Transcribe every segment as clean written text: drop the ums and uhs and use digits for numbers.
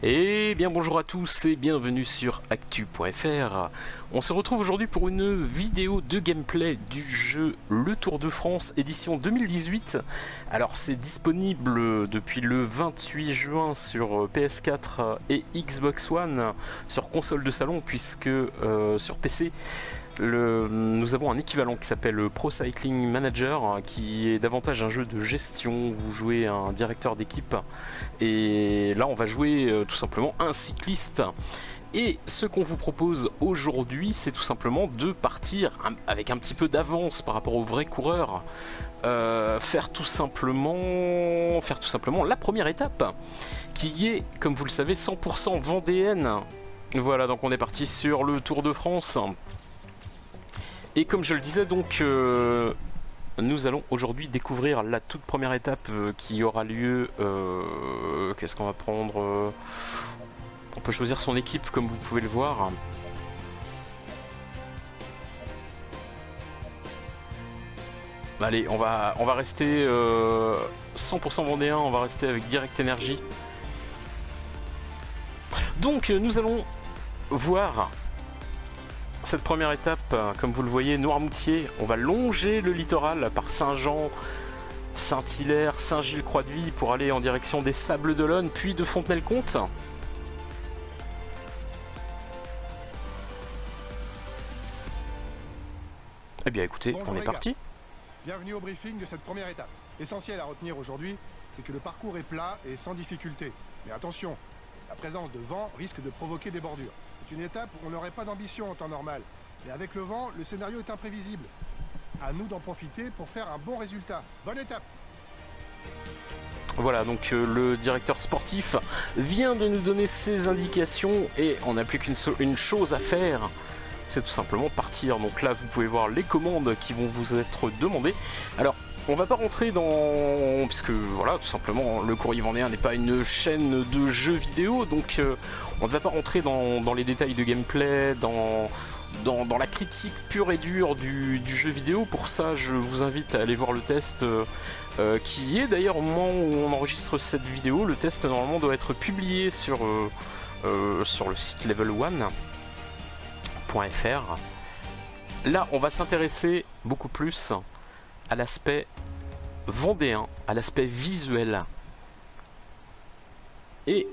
Et bien bonjour à tous et bienvenue sur actu.fr. On se retrouve aujourd'hui pour une vidéo de gameplay du jeu Le Tour de France édition 2018. Alors c'est disponible depuis le 28 juin sur PS4 et Xbox One, sur console de salon, puisque sur PC nous avons un équivalent qui s'appelle Pro Cycling Manager, qui est davantage un jeu de gestion. Vous jouez un directeur d'équipe et là on va jouer tout simplement un cycliste. Et ce qu'on vous propose aujourd'hui, c'est tout simplement de partir avec un petit peu d'avance par rapport aux vrais coureurs, faire tout simplement la première étape, qui est, comme vous le savez, 100% vendéenne. Voilà, donc on est parti sur le Tour de France. Et comme je le disais, donc nous allons aujourd'hui découvrir la toute première étape qui aura lieu. Qu'est-ce qu'on va prendre? On peut choisir son équipe comme vous pouvez le voir. Allez, on va rester 100% vendéen, on va rester avec Direct Energy. Donc nous allons voir cette première étape, comme vous le voyez, Noirmoutier. On va longer le littoral par Saint-Jean, Saint-Hilaire, Saint-Gilles-Croix-de-Vie pour aller en direction des Sables d'Olonne, puis de Fontenay-le-Comte. Eh bien écoutez, Bonjour on est parti. Bienvenue au briefing de cette première étape. L'essentiel à retenir aujourd'hui, c'est que le parcours est plat et sans difficulté. Mais attention, la présence de vent risque de provoquer des bordures. C'est une étape où on n'aurait pas d'ambition en temps normal. Mais avec le vent, le scénario est imprévisible. À nous d'en profiter pour faire un bon résultat. Bonne étape! Voilà, donc le directeur sportif vient de nous donner ses indications et on n'a plus qu'une chose à faire, c'est tout simplement partir. Donc là, vous pouvez voir les commandes qui vont vous être demandées. Alors, on va pas rentrer dans... puisque voilà, tout simplement, le Courrier Vendéen n'est pas une chaîne de jeux vidéo, donc on ne va pas rentrer dans les détails de gameplay, dans la critique pure et dure du jeu vidéo. Pour ça, je vous invite à aller voir le test qui est d'ailleurs au moment où on enregistre cette vidéo. Le test normalement doit être publié sur le site level1.fr. Là, on va s'intéresser beaucoup plus à l'aspect vendéen, à l'aspect visuel. Et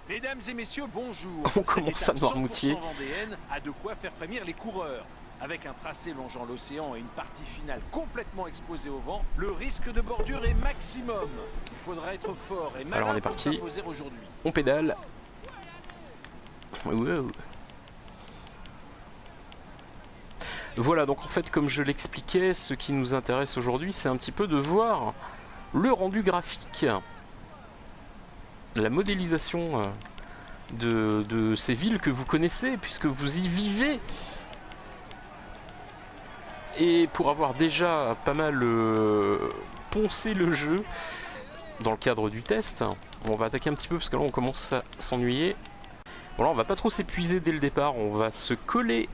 mesdames et messieurs, bonjour. on commence à Noirmoutier. 100% vendéenne a de quoi faire frémir les coureurs. Avec un tracé longeant l'océan et une partie finale complètement exposée au vent, le risque de bordure est maximum. Il faudra être fort et malin. Alors on est pour parti. s'imposer aujourd'hui. On pédale. Wow. Voilà, donc en fait, comme je l'expliquais, ce qui nous intéresse aujourd'hui, c'est un petit peu de voir le rendu graphique, la modélisation de ces villes que vous connaissez, puisque vous y vivez. Et pour avoir déjà pas mal poncé le jeu dans le cadre du test, on va attaquer un petit peu, parce que là on commence à s'ennuyer. Voilà, on va pas trop s'épuiser dès le départ, on va se coller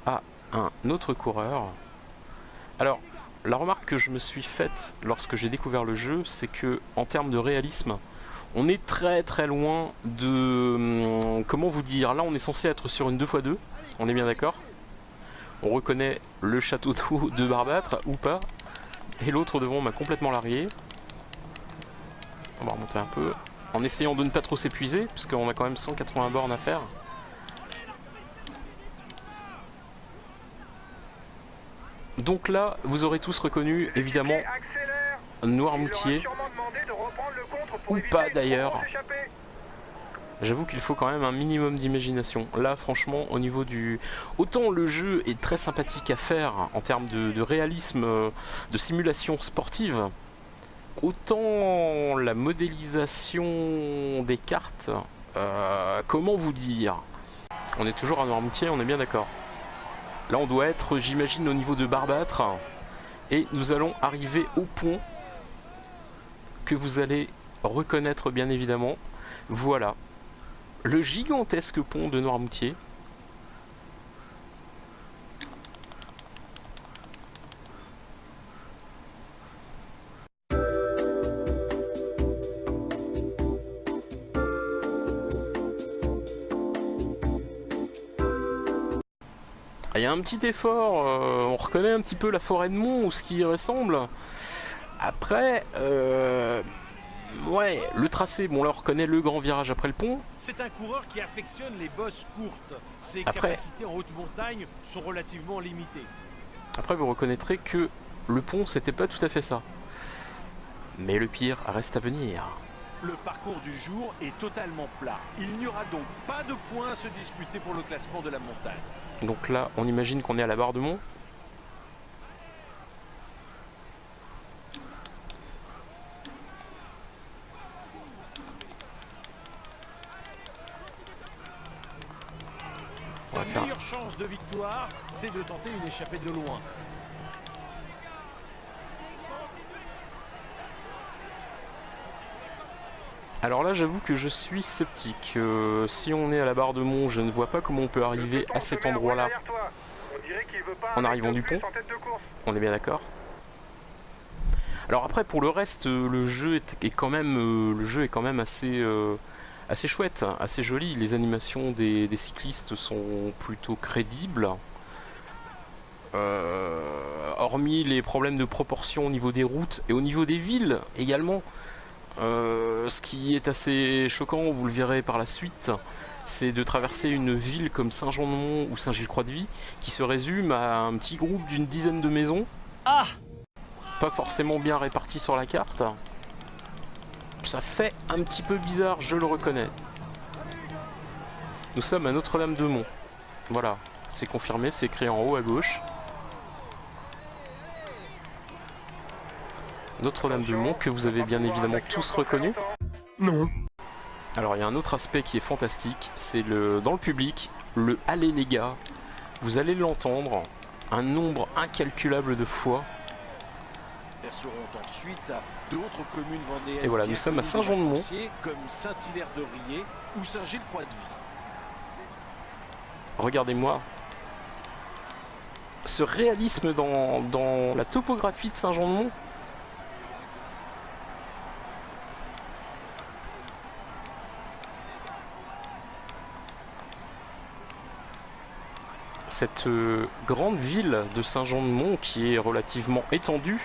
à un autre coureur. Alors, la remarque que je me suis faite lorsque j'ai découvert le jeu, c'est que en termes de réalisme, on est très très loin de... comment vous dire? Là, on est censé être sur une 2x2, on est bien d'accord? On reconnaît le château d'eau de Barbâtre, ou pas. Et l'autre devant m'a complètement largué. On va remonter un peu, en essayant de ne pas trop s'épuiser, puisqu'on a quand même 180 bornes à faire. Donc là, vous aurez tous reconnu, évidemment, Noirmoutier, ou pas d'ailleurs. J'avoue qu'il faut quand même un minimum d'imagination. Là, franchement, au niveau du... autant le jeu est très sympathique à faire en termes de réalisme, de simulation sportive, autant la modélisation des cartes, comment vous dire? On est toujours à Noirmoutier, on est bien d'accord. Là on doit être, j'imagine, au niveau de Barbâtre. Et nous allons arriver au pont que vous allez reconnaître bien évidemment. Voilà. Le gigantesque pont de Noirmoutier. Il y a un petit effort, on reconnaît un petit peu la forêt de Mont ou ce qui y ressemble. Après, ouais, le tracé, bon là on reconnaît le grand virage après le pont. C'est un coureur qui affectionne les bosses courtes. Ses Après- capacités en haute montagne sont relativement limitées. Après vous reconnaîtrez que le pont c'était pas tout à fait ça. Mais le pire reste à venir. Le parcours du jour est totalement plat. Il n'y aura donc pas de points à se disputer pour le classement de la montagne. Donc là on imagine qu'on est à la barre de Mont. On Sa va faire- meilleure chance de victoire, c'est de tenter une échappée de loin. Alors là j'avoue que je suis sceptique. Si on est à la barre de Mont, je ne vois pas comment on peut arriver à cet endroit-là en arrivant du pont. On est bien d'accord. Alors après pour le reste, le jeu est quand même assez chouette, assez joli. Les animations des cyclistes sont plutôt crédibles. Hormis les problèmes de proportion au niveau des routes et au niveau des villes également. Ce qui est assez choquant, vous le verrez par la suite, c'est de traverser une ville comme Saint-Jean-de-Mont ou Saint-Gilles-Croix-de-Vie qui se résume à un petit groupe d'une dizaine de maisons. Pas forcément bien réparties sur la carte. Ça fait un petit peu bizarre, je le reconnais. Nous sommes à Notre-Dame-de-Mont. Voilà, c'est confirmé, c'est écrit en haut à gauche. Notre-Dame-de-Mont que vous avez bien évidemment tous reconnu. Non. Alors il y a un autre aspect qui est fantastique, c'est dans le public, le « Allez les gars », vous allez l'entendre un nombre incalculable de fois. Seront ensuite d'autres communes vendéennes. Et voilà, nous sommes à Saint-Jean-de-Mont. Comme Saint-Hilaire-de-Riez ou Saint-Gilles-Croix-de-Vie. Regardez-moi ce réalisme dans la topographie de Saint-Jean-de-Mont. Cette grande ville de Saint-Jean-de-Mont qui est relativement étendue.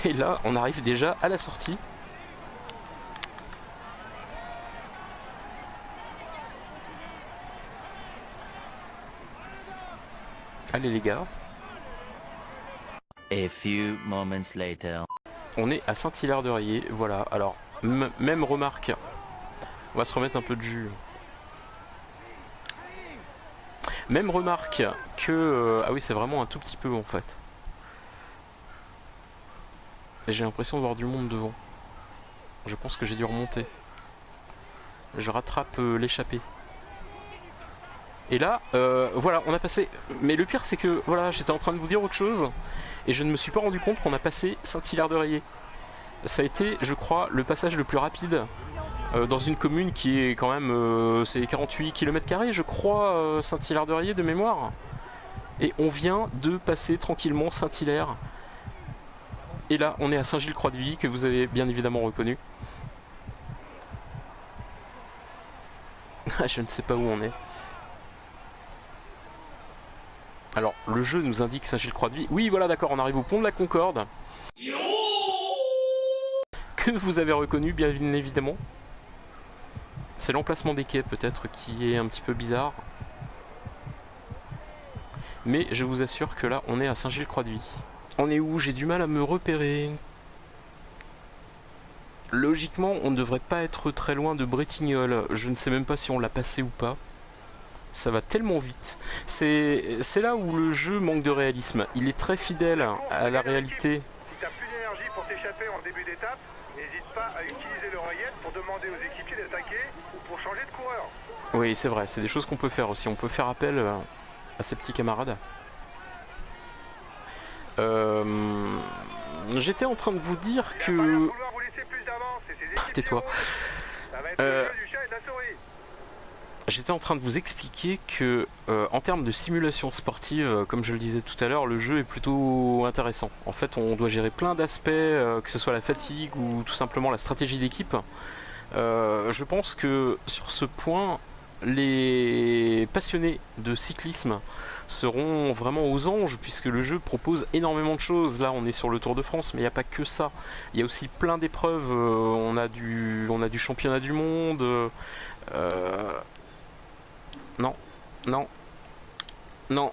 Et là, on arrive déjà à la sortie. Allez les gars. A few moments later. On est à Saint-Hilaire-de-Riez, voilà. Alors, même remarque. On va se remettre un peu de jus. Même remarque que... ah oui, c'est vraiment un tout petit peu en fait. J'ai l'impression de voir du monde devant. Je pense que j'ai dû remonter. Je rattrape l'échappée. Et là, voilà, on a passé... Mais le pire, c'est que, voilà, j'étais en train de vous dire autre chose, et je ne me suis pas rendu compte qu'on a passé Saint-Hilaire-de-Riez. Ça a été, je crois, le passage le plus rapide dans une commune qui est quand même... c'est 48 km², je crois, Saint-Hilaire-de-Riez de mémoire. Et on vient de passer tranquillement Saint-Hilaire. Et là, on est à Saint-Gilles-Croix-de-Vie, que vous avez bien évidemment reconnu. Je ne sais pas où on est. Alors, le jeu nous indique Saint-Gilles-Croix-de-Vie. Oui, voilà, d'accord, on arrive au pont de la Concorde. Que vous avez reconnu, bien évidemment. C'est l'emplacement des quais, peut-être, qui est un petit peu bizarre. Mais je vous assure que là, on est à Saint-Gilles-Croix-de-Vie. On est où? J'ai du mal à me repérer. Logiquement, on ne devrait pas être très loin de Bretignolles. Je ne sais même pas si on l'a passé ou pas. Ça va tellement vite. C'est là où le jeu manque de réalisme. Il est très fidèle à la réalité. Si t'as plus d'énergie pour t'échapper en début d'étape, n'hésite pas à utiliser l'oreillette pour demander aux équipiers d'attaquer ou pour changer de coureur. Oui, c'est vrai. C'est des choses qu'on peut faire aussi. On peut faire appel à ses petits camarades. J'étais en train de vous dire que... Tais-toi. J'étais en train de vous expliquer que, en termes de simulation sportive, comme je le disais tout à l'heure, le jeu est plutôt intéressant. En fait, on doit gérer plein d'aspects, que ce soit la fatigue ou tout simplement la stratégie d'équipe. Je pense que sur ce point, les passionnés de cyclisme seront vraiment aux anges, puisque le jeu propose énormément de choses. Là on est sur le Tour de France, mais il n'y a pas que ça, il y a aussi plein d'épreuves. On a du championnat du monde, non, non, non.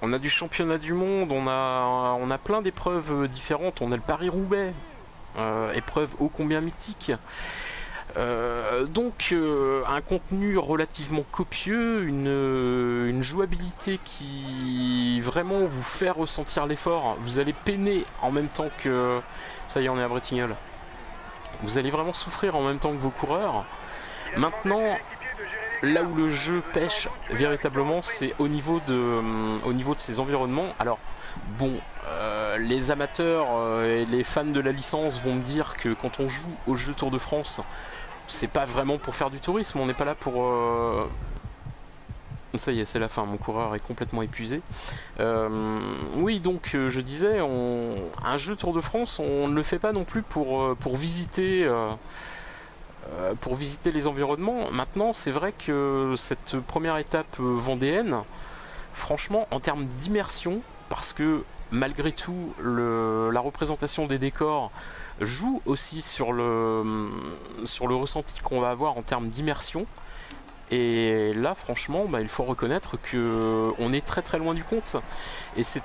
On a du championnat du monde, on a plein d'épreuves différentes. On a le Paris-Roubaix, épreuve ô combien mythique. Donc un contenu relativement copieux, une jouabilité qui vraiment vous fait ressentir l'effort. Vous allez peiner en même temps que... Ça y est, on est à Bretignolles. Vous allez vraiment souffrir en même temps que vos coureurs. Maintenant, là où le jeu pêche véritablement, c'est au niveau de ses environnements. Alors bon, les amateurs et les fans de la licence vont me dire que quand on joue au jeu Tour de France, c'est pas vraiment pour faire du tourisme, on n'est pas là pour... Ça y est, c'est la fin, mon coureur est complètement épuisé. Oui, donc je disais, un jeu Tour de France, on ne le fait pas non plus pour visiter les environnements. Maintenant, c'est vrai que cette première étape vendéenne, franchement, en termes d'immersion, parce que malgré tout, la représentation des décors joue aussi sur le ressenti qu'on va avoir en termes d'immersion. Et là, franchement, il faut reconnaître que on est très très loin du compte. Et c'est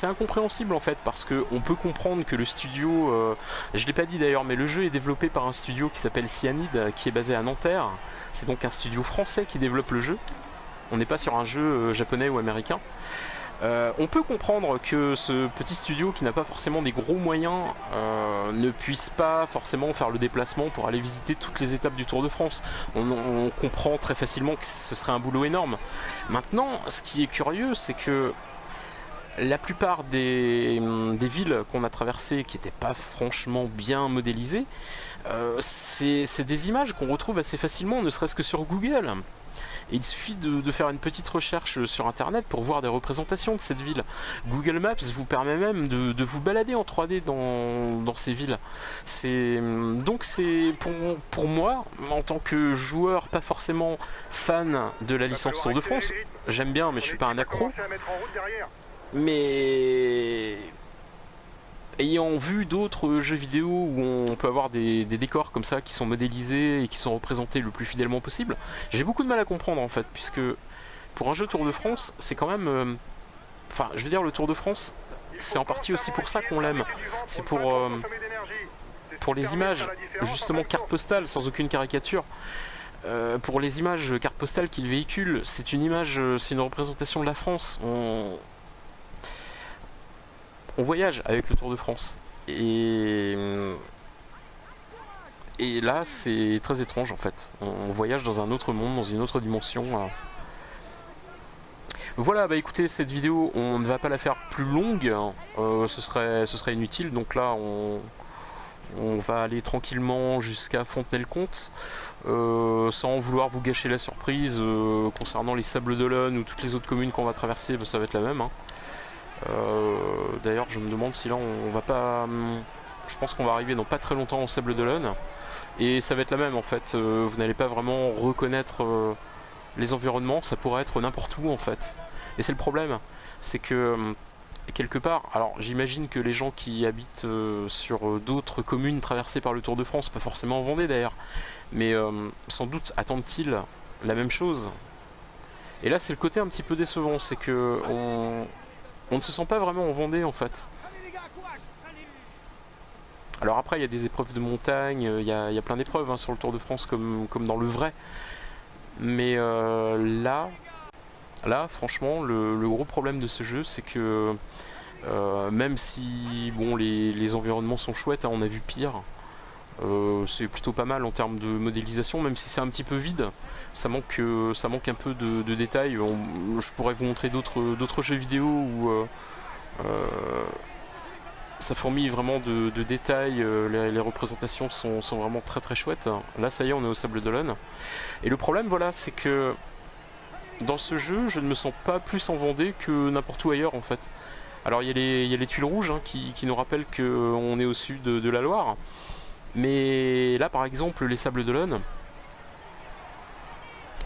incompréhensible en fait, parce que on peut comprendre que le studio, je l'ai pas dit d'ailleurs, mais le jeu est développé par un studio qui s'appelle Cyanide, qui est basé à Nanterre. C'est donc un studio français qui développe le jeu. On n'est pas sur un jeu japonais ou américain. On peut comprendre que ce petit studio qui n'a pas forcément des gros moyens ne puisse pas forcément faire le déplacement pour aller visiter toutes les étapes du Tour de France. On comprend très facilement que ce serait un boulot énorme. Maintenant, ce qui est curieux, c'est que la plupart des villes qu'on a traversées qui n'étaient pas franchement bien modélisées, c'est des images qu'on retrouve assez facilement, ne serait-ce que sur Google. Et il suffit de faire une petite recherche sur internet pour voir des représentations de cette ville. Google Maps vous permet même de vous balader en 3D dans ces villes. Donc c'est pour moi, en tant que joueur pas forcément fan de la licence Tour de France, j'aime bien mais je suis pas un accro. Mais ayant vu d'autres jeux vidéo où on peut avoir des décors comme ça qui sont modélisés et qui sont représentés le plus fidèlement possible, j'ai beaucoup de mal à comprendre en fait, puisque pour un jeu Tour de France, c'est quand même... Enfin, je veux dire, le Tour de France, c'est en partie aussi pour ça qu'on l'aime. C'est pour les images, justement carte postale, sans aucune caricature. Pour les images carte postale qu'il véhicule, c'est une image, c'est une représentation de la France. On voyage avec le Tour de France. Et là, c'est très étrange en fait. On voyage dans un autre monde, dans une autre dimension. Voilà, écoutez, cette vidéo, on ne va pas la faire plus longue. Ce serait inutile. Donc là, on va aller tranquillement jusqu'à Fontenay-le-Comte, sans vouloir vous gâcher la surprise concernant les Sables d'Olonne ou toutes les autres communes qu'on va traverser. Ça va être la même. D'ailleurs je me demande si là on va pas... Je pense qu'on va arriver dans pas très longtemps au Sable d'Olonne et ça va être la même en fait. Vous n'allez pas vraiment reconnaître les environnements, ça pourrait être n'importe où en fait. Et c'est le problème, c'est que quelque part, alors j'imagine que les gens qui habitent sur d'autres communes traversées par le Tour de France, pas forcément en Vendée d'ailleurs, mais sans doute attendent-ils la même chose. Et là c'est le côté un petit peu décevant, c'est que on ne se sent pas vraiment en Vendée en fait. Alors après il y a des épreuves de montagne, il y a plein d'épreuves sur le Tour de France comme dans le vrai. Mais là franchement le gros problème de ce jeu c'est que même si bon les environnements sont chouettes, on a vu pire. C'est plutôt pas mal en termes de modélisation, même si c'est un petit peu vide, ça manque un peu de détails. Je pourrais vous montrer d'autres jeux vidéo où ça fourmille vraiment de détails, les représentations sont vraiment très très chouettes. Là ça y est, on est au Sable d'Olonne. Et le problème voilà, c'est que dans ce jeu, je ne me sens pas plus en Vendée que n'importe où ailleurs en fait. Alors il y a les tuiles rouges qui nous rappellent qu'on est au sud de la Loire. Mais là par exemple les Sables d'Olonne,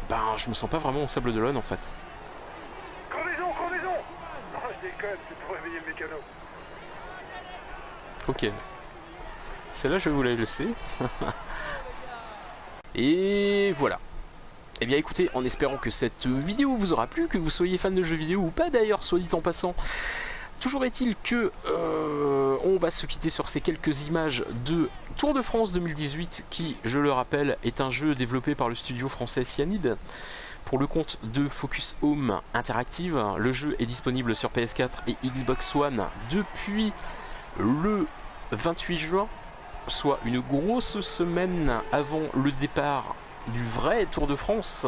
ben je me sens pas vraiment au Sables d'Olonne en fait. Crevaison, crevaison. Non, je déconne, c'est pour réveiller le mécano. Ok. Celle-là je vais vous la laisser. Et voilà. Et bien écoutez, en espérant que cette vidéo vous aura plu, que vous soyez fan de jeux vidéo ou pas d'ailleurs, soit dit en passant, toujours est-il que on va se quitter sur ces quelques images de Tour de France 2018 qui, je le rappelle, est un jeu développé par le studio français Cyanide pour le compte de Focus Home Interactive. Le jeu est disponible sur PS4 et Xbox One depuis le 28 juin, soit une grosse semaine avant le départ du vrai Tour de France.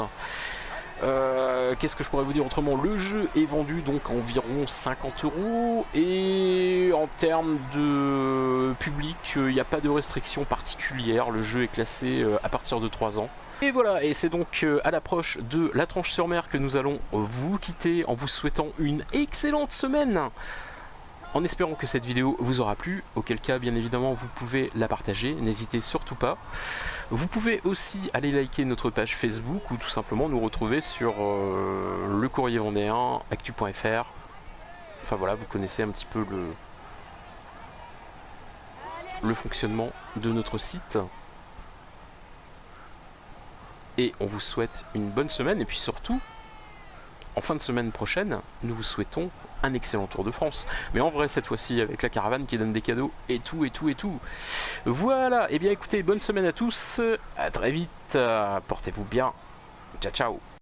Qu'est-ce que je pourrais vous dire autrement? Le jeu est vendu donc environ 50 € et en termes de public, il n'y a pas de restriction particulière. Le jeu est classé à partir de 3 ans. Et voilà, et c'est donc à l'approche de la Tranche-sur-Mer que nous allons vous quitter en vous souhaitant une excellente semaine. En espérant que cette vidéo vous aura plu, auquel cas bien évidemment vous pouvez la partager, n'hésitez surtout pas. Vous pouvez aussi aller liker notre page Facebook ou tout simplement nous retrouver sur le Courrier Vendéen, actu.fr. Enfin voilà, vous connaissez un petit peu le fonctionnement de notre site. Et on vous souhaite une bonne semaine et puis surtout, en fin de semaine prochaine, nous vous souhaitons un excellent Tour de France. Mais en vrai, cette fois-ci, avec la caravane qui donne des cadeaux et tout, et tout, et tout. Voilà, et bien écoutez, bonne semaine à tous. À très vite. Portez-vous bien. Ciao, ciao.